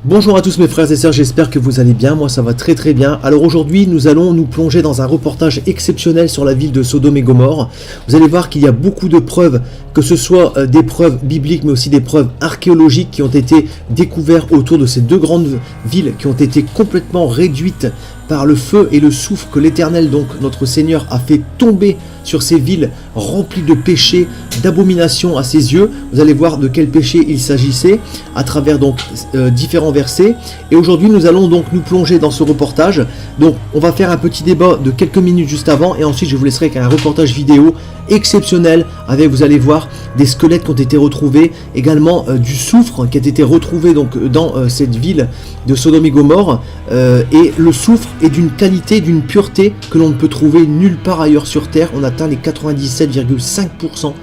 Bonjour à tous mes frères et sœurs, j'espère que vous allez bien, moi ça va très très bien. Alors aujourd'hui nous allons nous plonger dans un reportage exceptionnel sur la ville de Sodome et Gomorrhe. Vous allez voir qu'il y a beaucoup de preuves, que ce soit des preuves bibliques mais aussi des preuves archéologiques qui ont été découvertes autour de ces deux grandes villes qui ont été complètement réduites par le feu et le souffle que l'Éternel, donc notre Seigneur, a fait tomber sur ces villes remplies de péchés, d'abominations à ses yeux. Vous allez voir de quel péché il s'agissait à travers donc différents versets. Et aujourd'hui, nous allons donc nous plonger dans ce reportage. Donc, on va faire un petit débat de quelques minutes juste avant, et ensuite je vous laisserai avec un reportage vidéo exceptionnel avec, vous allez voir, des squelettes qui ont été retrouvés, également du soufre qui a été retrouvé donc dans cette ville de Sodome et Gomorrhe, et le soufre est d'une qualité, d'une pureté que l'on ne peut trouver nulle part ailleurs sur terre. On atteint les 97,5%.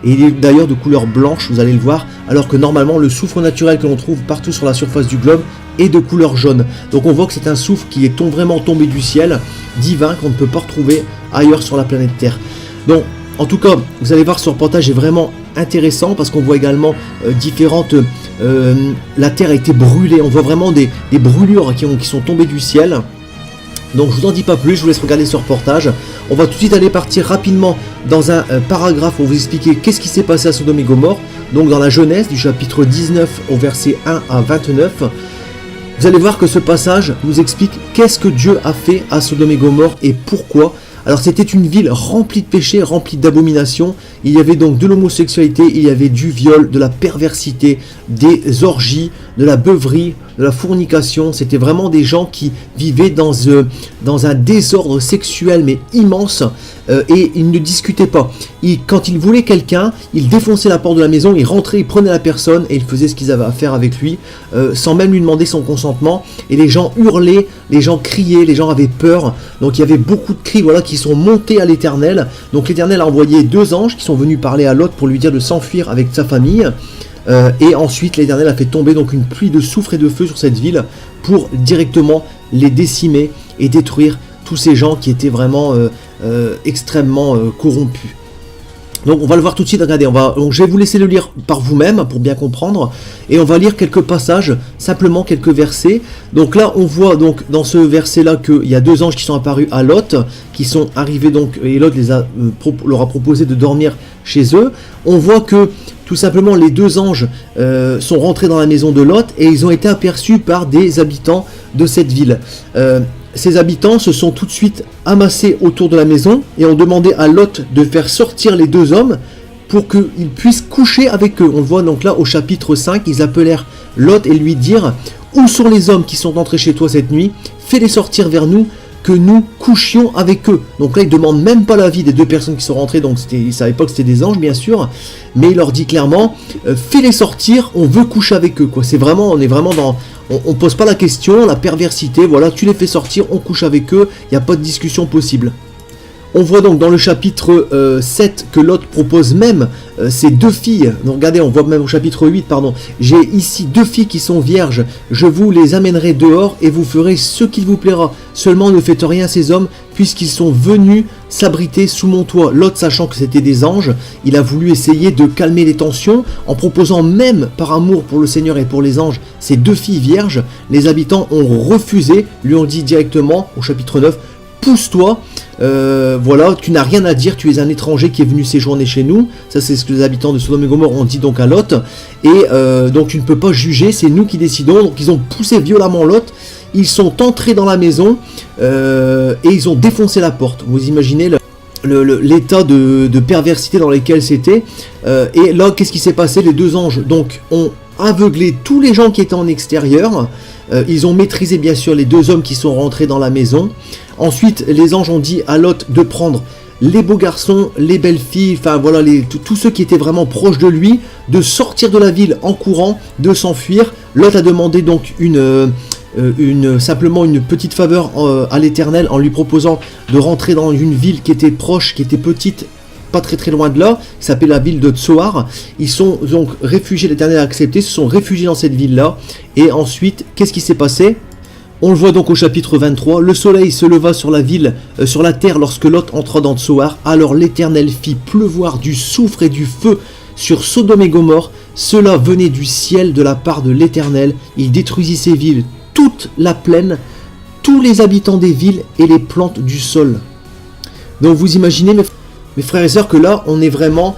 Et il est d'ailleurs de couleur blanche, vous allez le voir, alors que normalement le soufre naturel que l'on trouve partout sur la surface du globe est de couleur jaune. Donc on voit que c'est un soufre qui est vraiment tombé du ciel, divin, qu'on ne peut pas retrouver ailleurs sur la planète Terre. Donc en tout cas, vous allez voir, ce reportage est vraiment intéressant parce qu'on voit également différentes... la terre a été brûlée, on voit vraiment des brûlures qui sont tombées du ciel. Donc je vous en dis pas plus, je vous laisse regarder ce reportage. On va tout de suite aller partir rapidement dans un paragraphe pour vous expliquer qu'est-ce qui s'est passé à Sodome et Gomorrhe. Donc dans la Genèse du chapitre 19 au verset 1 à 29. Vous allez voir que ce passage nous explique qu'est-ce que Dieu a fait à Sodome et Gomorrhe et pourquoi. Alors c'était une ville remplie de péchés, remplie d'abominations. Il y avait donc de l'homosexualité, il y avait du viol, de la perversité, des orgies, de la beuverie, de la fornication. C'était vraiment des gens qui vivaient dans un désordre sexuel mais immense, et ils ne discutaient pas. Quand ils voulaient quelqu'un, ils défonçaient la porte de la maison, ils rentraient, ils prenaient la personne et ils faisaient ce qu'ils avaient à faire avec lui, sans même lui demander son consentement. Et les gens hurlaient, les gens criaient, les gens avaient peur. Donc il y avait beaucoup de cris, voilà, qui sont montés à l'Éternel. Donc l'Éternel a envoyé deux anges qui sont venus parler à Lot pour lui dire de s'enfuir avec sa famille. Et ensuite l'Éternel a fait tomber donc une pluie de soufre et de feu sur cette ville pour directement les décimer et détruire tous ces gens qui étaient vraiment extrêmement corrompus. Donc on va le voir tout de suite, regardez, donc je vais vous laisser le lire par vous-même pour bien comprendre, et on va lire quelques passages, simplement quelques versets. Donc là on voit donc dans ce verset là qu'il y a deux anges qui sont apparus à Lot, qui sont arrivés donc, et Lot leur a proposé de dormir chez eux. On voit que tout simplement les deux anges sont rentrés dans la maison de Lot et ils ont été aperçus par des habitants de cette ville. Ces habitants se sont tout de suite amassés autour de la maison et ont demandé à Lot de faire sortir les deux hommes pour qu'ils puissent coucher avec eux. On le voit donc là au chapitre 5, ils appelèrent Lot et lui dirent « Où sont les hommes qui sont entrés chez toi cette nuit? Fais-les sortir vers nous, que nous couchions avec eux. » Donc là, il ne demande même pas l'avis des deux personnes qui sont rentrées, donc il ne savait pas que c'était des anges, bien sûr, mais il leur dit clairement fais-les sortir, on veut coucher avec eux. Quoi. On est vraiment dans... On ne pose pas la question, la perversité, voilà, tu les fais sortir, on couche avec eux, il n'y a pas de discussion possible. On voit donc dans le chapitre 7 que Lot propose même ces deux filles. Donc regardez, on voit même au chapitre 8, pardon. J'ai ici deux filles qui sont vierges. Je vous les amènerai dehors et vous ferez ce qu'il vous plaira. Seulement ne faites rien à ces hommes puisqu'ils sont venus s'abriter sous mon toit. Lot, sachant que c'était des anges, il a voulu essayer de calmer les tensions en proposant même par amour pour le Seigneur et pour les anges ces deux filles vierges. Les habitants ont refusé, lui ont dit directement au chapitre 9, pousse-toi, voilà, tu n'as rien à dire, tu es un étranger qui est venu séjourner chez nous. Ça c'est ce que les habitants de Sodome et Gomorrhe ont dit donc à Lot. Et donc tu ne peux pas juger, c'est nous qui décidons. Donc ils ont poussé violemment Lot, ils sont entrés dans la maison et ils ont défoncé la porte. Vous imaginez l'état de perversité dans lequel c'était. Et là, qu'est-ce qui s'est passé? Les deux anges donc ont aveuglé tous les gens qui étaient en extérieur. Ils ont maîtrisé bien sûr les deux hommes qui sont rentrés dans la maison. Ensuite, les anges ont dit à Lot de prendre les beaux garçons, les belles filles, enfin voilà, tous ceux qui étaient vraiment proches de lui, de sortir de la ville en courant, de s'enfuir. Lot a demandé donc simplement une petite faveur à l'Éternel en lui proposant de rentrer dans une ville qui était proche, qui était petite, pas très très loin de là, qui s'appelle la ville de Tsoar. Ils sont donc réfugiés, l'Éternel a accepté, se sont réfugiés dans cette ville-là. Et ensuite, qu'est-ce qui s'est passé? On le voit donc au chapitre 23, le soleil se leva sur la ville, sur la terre lorsque Lot entra dans Tsoar. Alors l'Éternel fit pleuvoir du soufre et du feu sur Sodome et Gomorrhe, Cela venait du ciel de la part de l'Éternel. Il détruisit ces villes, toute la plaine, tous les habitants des villes et les plantes du sol. Donc vous imaginez, mes frères et sœurs, que là, on est vraiment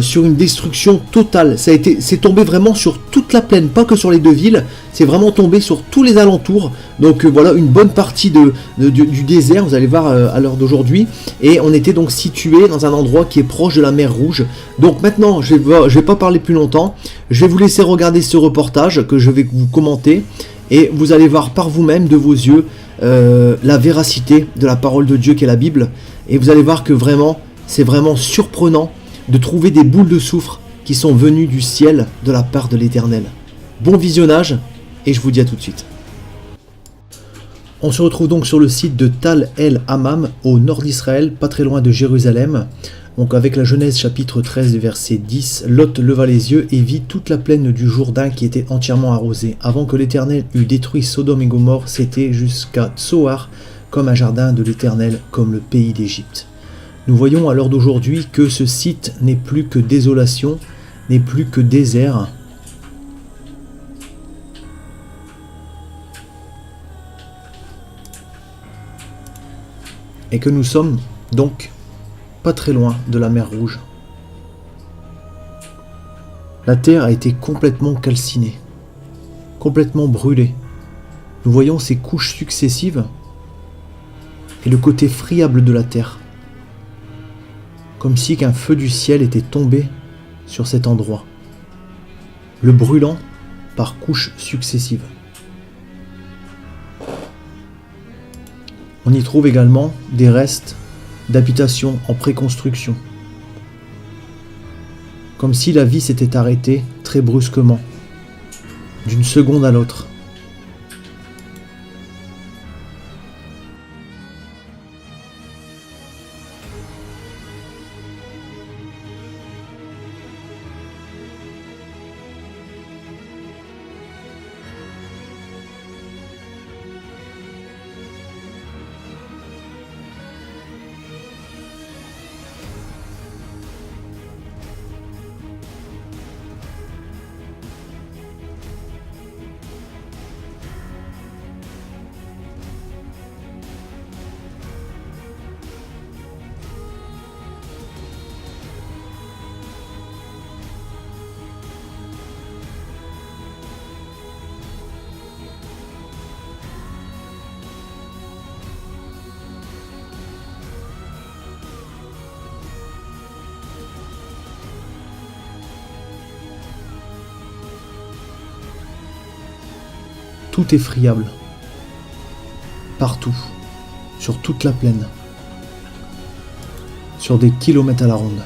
sur une destruction totale. C'est tombé vraiment sur toute la plaine, pas que sur les deux villes. C'est vraiment tombé sur tous les alentours. Donc voilà, une bonne partie du désert, vous allez voir à l'heure d'aujourd'hui. Et on était donc situé dans un endroit qui est proche de la mer Rouge. Donc maintenant, je vais pas parler plus longtemps. Je vais vous laisser regarder ce reportage que je vais vous commenter. Et vous allez voir par vous-même, de vos yeux, la véracité de la parole de Dieu qui est la Bible. Et vous allez voir que vraiment, c'est vraiment surprenant de trouver des boules de soufre qui sont venues du ciel de la part de l'Éternel. Bon visionnage, et je vous dis à tout de suite. On se retrouve donc sur le site de Tal El Hammam, au nord d'Israël, pas très loin de Jérusalem. Donc avec la Genèse chapitre 13 verset 10, Lot leva les yeux et vit toute la plaine du Jourdain qui était entièrement arrosée. Avant que l'Éternel eût détruit Sodome et Gomorrhe, c'était jusqu'à Tsoar, comme un jardin de l'Éternel, comme le pays d'Égypte. Nous voyons à l'heure d'aujourd'hui que ce site n'est plus que désolation, n'est plus que désert. Et que nous sommes donc pas très loin de la mer Rouge. La terre a été complètement calcinée, complètement brûlée. Nous voyons ces couches successives et le côté friable de la terre. Comme si qu'un feu du ciel était tombé sur cet endroit, le brûlant par couches successives. On y trouve également des restes d'habitations en préconstruction, comme si la vie s'était arrêtée très brusquement, d'une seconde à l'autre. Tout est friable, partout, sur toute la plaine, sur des kilomètres à la ronde.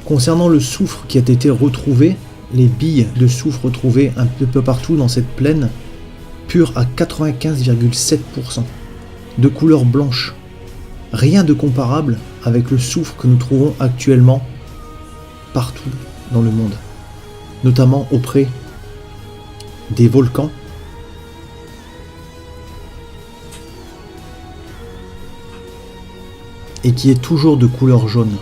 Concernant le soufre qui a été retrouvé, les billes de soufre retrouvées un peu partout dans cette plaine, pures à 95,7%, de couleur blanche. Rien de comparable avec le soufre que nous trouvons actuellement partout dans le monde, notamment auprès des volcans et qui est toujours de couleur jaune.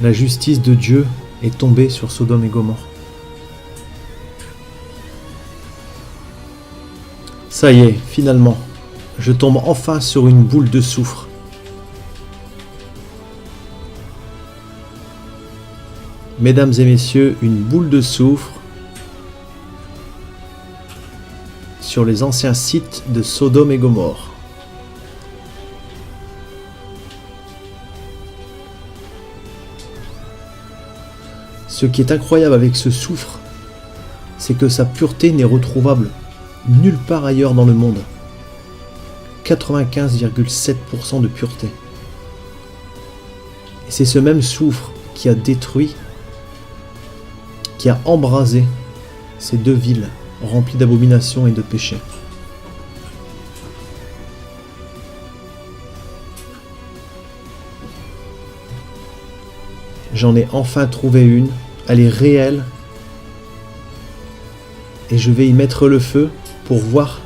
La justice de Dieu est tombée sur Sodome et Gomorrhe. Ça y est, finalement, je tombe enfin sur une boule de soufre. Mesdames et messieurs, une boule de soufre sur les anciens sites de Sodome et Gomorrhe. Ce qui est incroyable avec ce soufre, c'est que sa pureté n'est retrouvable nulle part ailleurs dans le monde. 95,7% de pureté. Et c'est ce même soufre qui a détruit, qui a embrasé ces deux villes remplies d'abominations et de péchés. J'en ai enfin trouvé une, elle est réelle, et je vais y mettre le feu pour voir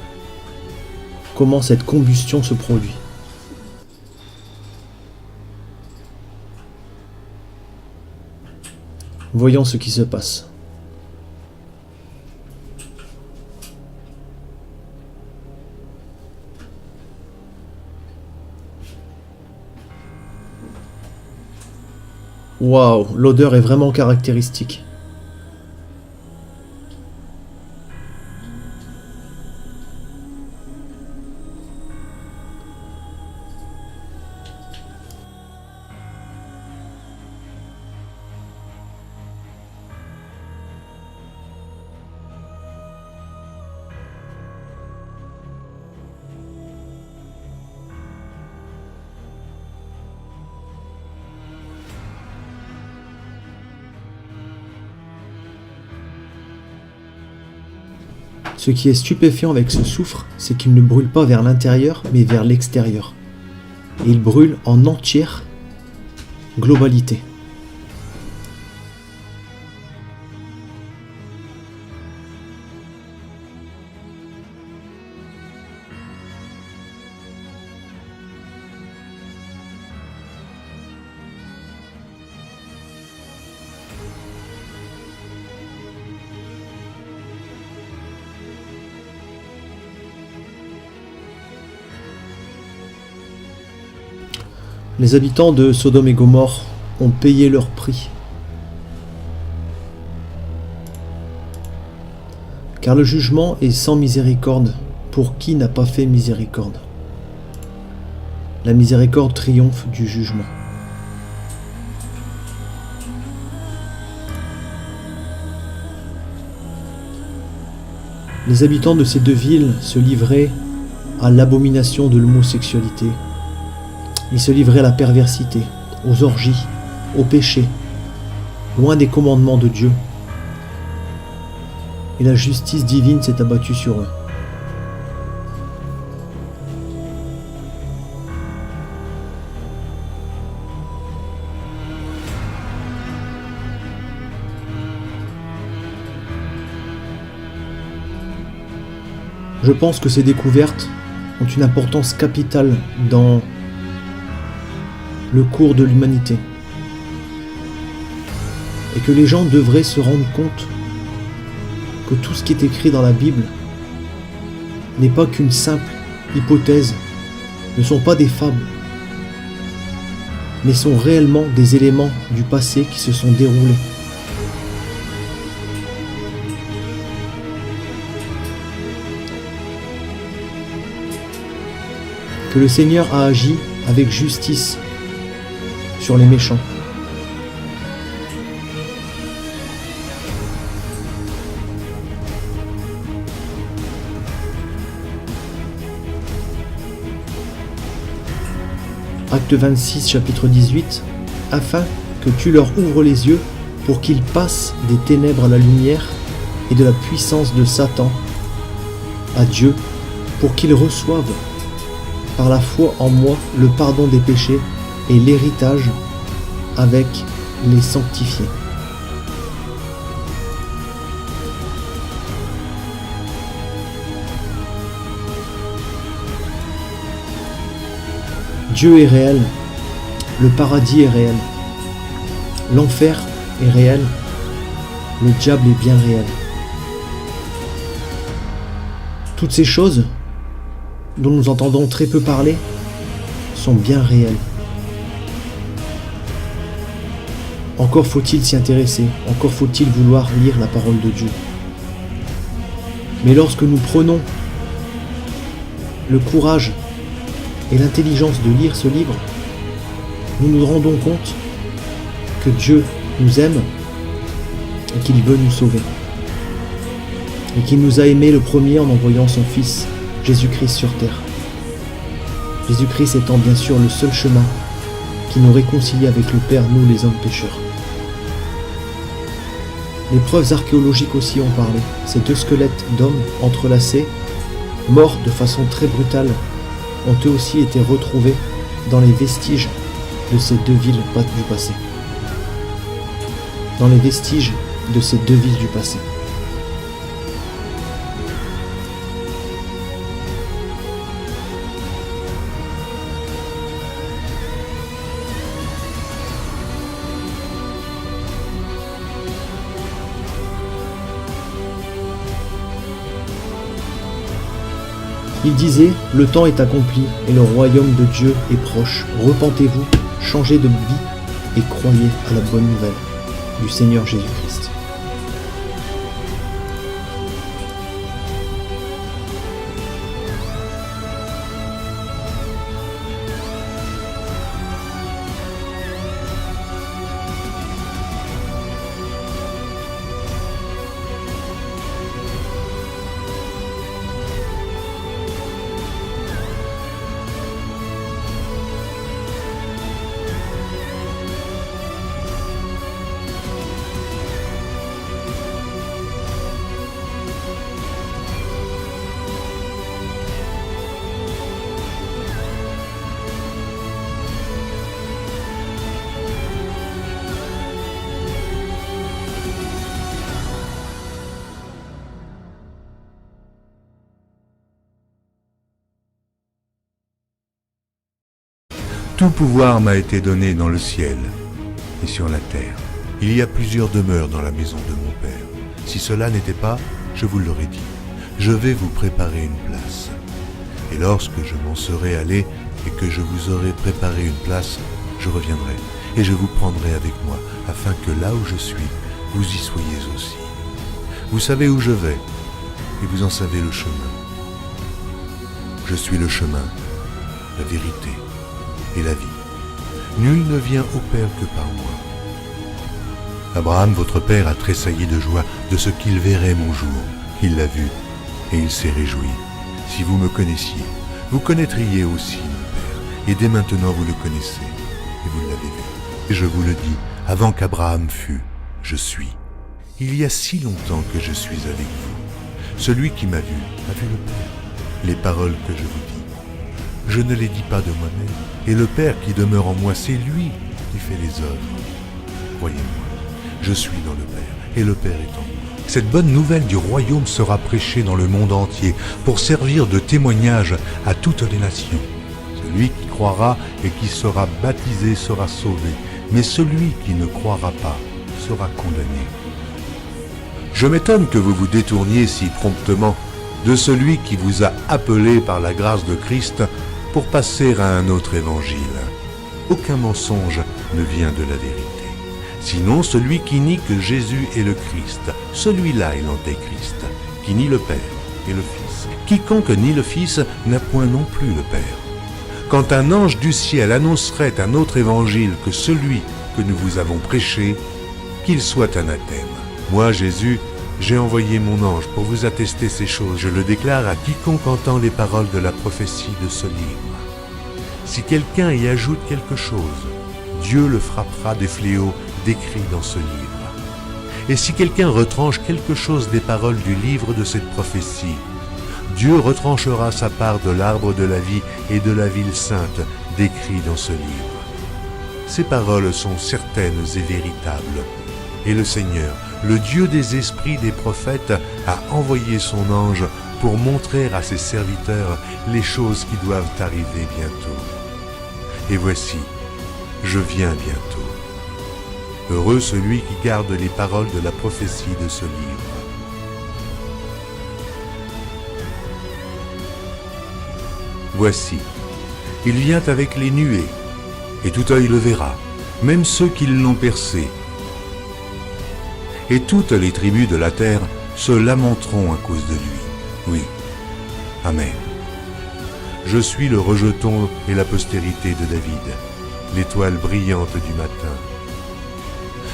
comment cette combustion se produit. Voyons ce qui se passe. Waouh, l'odeur est vraiment caractéristique. Ce qui est stupéfiant avec ce soufre, c'est qu'il ne brûle pas vers l'intérieur, mais vers l'extérieur. Et il brûle en entière globalité. Les habitants de Sodome et Gomorrhe ont payé leur prix. Car le jugement est sans miséricorde pour qui n'a pas fait miséricorde. La miséricorde triomphe du jugement. Les habitants de ces deux villes se livraient à l'abomination de l'homosexualité. Ils se livraient à la perversité, aux orgies, au péché, loin des commandements de Dieu. Et la justice divine s'est abattue sur eux. Je pense que ces découvertes ont une importance capitale dans le cours de l'humanité. Et que les gens devraient se rendre compte que tout ce qui est écrit dans la Bible n'est pas qu'une simple hypothèse, ne sont pas des fables, mais sont réellement des éléments du passé qui se sont déroulés. Que le Seigneur a agi avec justice sur les méchants. Acte 26, chapitre 18, afin que tu leur ouvres les yeux pour qu'ils passent des ténèbres à la lumière et de la puissance de Satan à Dieu, pour qu'ils reçoivent par la foi en moi le pardon des péchés et l'héritage avec les sanctifiés. Dieu est réel, le paradis est réel, l'enfer est réel, le diable est bien réel. Toutes ces choses dont nous entendons très peu parler sont bien réelles. Encore faut-il s'y intéresser, encore faut-il vouloir lire la parole de Dieu. Mais lorsque nous prenons le courage et l'intelligence de lire ce livre, nous nous rendons compte que Dieu nous aime et qu'il veut nous sauver. Et qu'il nous a aimés le premier en envoyant son Fils, Jésus-Christ, sur terre. Jésus-Christ étant bien sûr le seul chemin qui nous réconcilie avec le Père, nous les hommes pécheurs. Les preuves archéologiques aussi ont parlé. Ces deux squelettes d'hommes entrelacés, morts de façon très brutale, ont eux aussi été retrouvés dans les vestiges de ces deux villes du passé. Dans les vestiges de ces deux villes du passé. Il disait, le temps est accompli et le royaume de Dieu est proche. Repentez-vous, changez de vie et croyez à la bonne nouvelle du Seigneur Jésus-Christ. Tout pouvoir m'a été donné dans le ciel et sur la terre. Il y a plusieurs demeures dans la maison de mon Père. Si cela n'était pas, je vous l'aurais dit. Je vais vous préparer une place. Et lorsque je m'en serai allé et que je vous aurai préparé une place, je reviendrai et je vous prendrai avec moi, afin que là où je suis, vous y soyez aussi. Vous savez où je vais et vous en savez le chemin. Je suis le chemin, la vérité et la vie. Nul ne vient au Père que par moi. Abraham, votre père, a tressailli de joie de ce qu'il verrait mon jour. Il l'a vu et il s'est réjoui. Si vous me connaissiez, vous connaîtriez aussi mon Père. Et dès maintenant vous le connaissez et vous l'avez vu. Et je vous le dis, avant qu'Abraham fût, je suis. Il y a si longtemps que je suis avec vous. Celui qui m'a vu a vu le Père. Les paroles que je vous dis, je ne les dis pas de moi-même, et le Père qui demeure en moi, c'est lui qui fait les œuvres. Croyez-moi, je suis dans le Père, et le Père est en moi. Cette bonne nouvelle du royaume sera prêchée dans le monde entier, pour servir de témoignage à toutes les nations. Celui qui croira et qui sera baptisé sera sauvé, mais celui qui ne croira pas sera condamné. Je m'étonne que vous vous détourniez si promptement de celui qui vous a appelé par la grâce de Christ pour passer à un autre évangile. Aucun mensonge ne vient de la vérité. Sinon celui qui nie que Jésus est le Christ, celui-là est l'antéchrist, qui nie le Père et le Fils. Quiconque nie le Fils n'a point non plus le Père. Quand un ange du ciel annoncerait un autre évangile que celui que nous vous avons prêché, qu'il soit anathème. Moi, Jésus, j'ai envoyé mon ange pour vous attester ces choses. Je le déclare à quiconque entend les paroles de la prophétie de ce livre. Si quelqu'un y ajoute quelque chose, Dieu le frappera des fléaux décrits dans ce livre. Et si quelqu'un retranche quelque chose des paroles du livre de cette prophétie, Dieu retranchera sa part de l'arbre de la vie et de la ville sainte décrits dans ce livre. Ces paroles sont certaines et véritables. Et le Seigneur, le Dieu des esprits des prophètes, a envoyé son ange pour montrer à ses serviteurs les choses qui doivent arriver bientôt. Et voici, je viens bientôt. Heureux celui qui garde les paroles de la prophétie de ce livre. Voici, il vient avec les nuées, et tout œil le verra, même ceux qui l'ont percé. Et toutes les tribus de la terre se lamenteront à cause de lui. Oui. Amen. Je suis le rejeton et la postérité de David, l'étoile brillante du matin.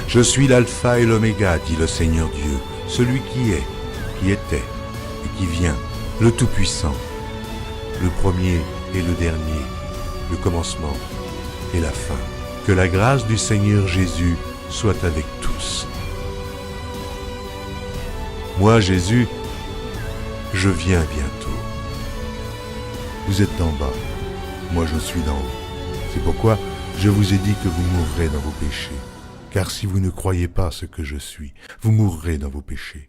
Je suis l'alpha et l'oméga, dit le Seigneur Dieu, celui qui est, qui était et qui vient, le Tout-Puissant, le premier et le dernier, le commencement et la fin. Que la grâce du Seigneur Jésus soit avec tous. Moi, Jésus, je viens bientôt. Vous êtes d'en bas, moi je suis d'en haut. C'est pourquoi je vous ai dit que vous mourrez dans vos péchés. Car si vous ne croyez pas ce que je suis, vous mourrez dans vos péchés.